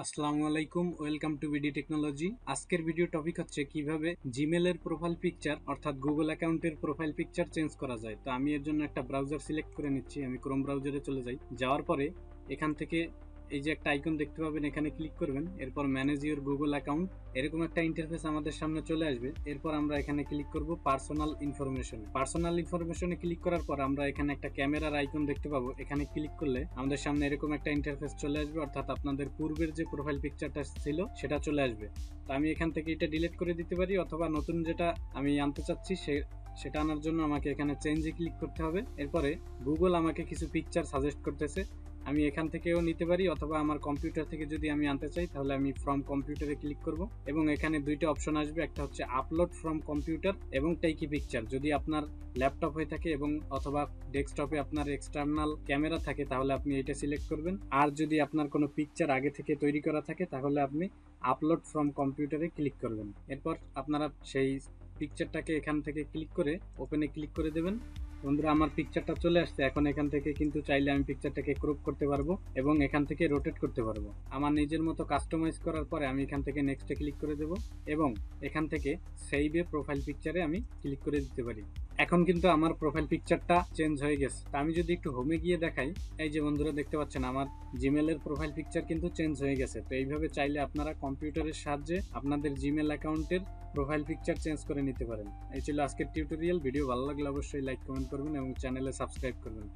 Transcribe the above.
আসসালামু আলাইকুম, welcome to BD technology. আজকের ভিডিও টপিক হচ্ছে কিভাবে জিমেলের প্রোফাইল পিকচার অর্থাৎ গুগল অ্যাকাউন্টের প্রোফাইল পিকচার চেঞ্জ করা যায়। তো আমি এর জন্য একটা ব্রাউজার সিলেক্ট করে নিচ্ছি। আমি ক্রোম ব্রাউজারে চলে যাই। যাওয়ার পরে এখান থেকে এই যে একটা আইকন দেখতে পাবেন, এখানে ক্লিক করবেন। এরপর ম্যানেজ ইউর গুগল অ্যাকাউন্ট, এরকম একটা ইন্টারফেস আমাদের সামনে চলে আসবে। এরপর আমরা এখানে ক্লিক করব পার্সোনাল ইনফরমেশনে ক্লিক করার পর আমরা এখানে একটা ক্যামেরার আইকন দেখতে পাবো। এখানে ক্লিক করলে আমাদের সামনে এরকম একটা ইন্টারফেস চলে আসবে, অর্থাৎ আপনাদের পূর্বের যে প্রোফাইল পিকচারটা ছিল সেটা চলে আসবে। তো আমি এখান থেকে এটা ডিলিট করে দিতে পারি, অথবা নতুন যেটা আমি আনতে চাচ্ছি সেটা আনার জন্য আমাকে এখানে চেঞ্জে ক্লিক করতে হবে। এরপরে গুগল আমাকে কিছু পিকচার সাজেস্ট করতেছে, আমি এখান থেকেও নিতে পারি, অথবা আমার কম্পিউটার থেকে যদি আমি আনতে চাই তাহলে আমি ফ্রম কম্পিউটারে ক্লিক করব এবং এখানে দুইটা অপশন আসবে, একটা হচ্ছে আপলোড ফ্রম কম্পিউটার এবং টেক এ পিকচার। যদি আপনার ল্যাপটপ হয়ে থাকে এবং অথবা ডেস্কটপে আপনার এক্সটার্নাল ক্যামেরা থাকে তাহলে আপনি এটা সিলেক্ট করবেন। আর যদি আপনার কোনো পিকচার আগে থেকে তৈরি করা থাকে তাহলে আপনি আপলোড ফ্রম কম্পিউটারে ক্লিক করবেন। এরপর আপনারা সেই পিকচারটাকে এখান থেকে ক্লিক করে ওপেনে ক্লিক করে দেবেন। বন্ধুরা, আমার পিকচারটা চলে আসছে। এখন এখান থেকে কিন্তু চাইলে আমি পিকচারটাকে ক্রপ করতে পারবো এবং এখান থেকে রোটেট করতে পারবো। আমার নিজের মতো কাস্টমাইজ করার পরে আমি এখান থেকে নেক্সটে ক্লিক করে দেব এবং এখান থেকে সেভ এ প্রোফাইল পিকচারে আমি ক্লিক করে দিতে পারি। এখন কিন্তু আমার প্রোফাইল পিকচারটা চেঞ্জ হয়ে গেছে। তা আমি যদি একটু হোমে গিয়ে দেখাই, এই যে বন্ধুরা দেখতে পাচ্ছেন আমার জিমেলের প্রোফাইল পিকচার কিন্তু চেঞ্জ হয়ে গেছে। তো এইভাবে চাইলে আপনারা কম্পিউটারের সাহায্যে আপনাদের জিমেল অ্যাকাউন্টের প্রোফাইল পিকচার চেঞ্জ করে নিতে পারেন। এই ছিল আজকের টিউটোরিয়াল। ভিডিও ভালো লাগলে অবশ্যই লাইক কমেন্ট করবেন এবং চ্যানেলে সাবস্ক্রাইব করবেন।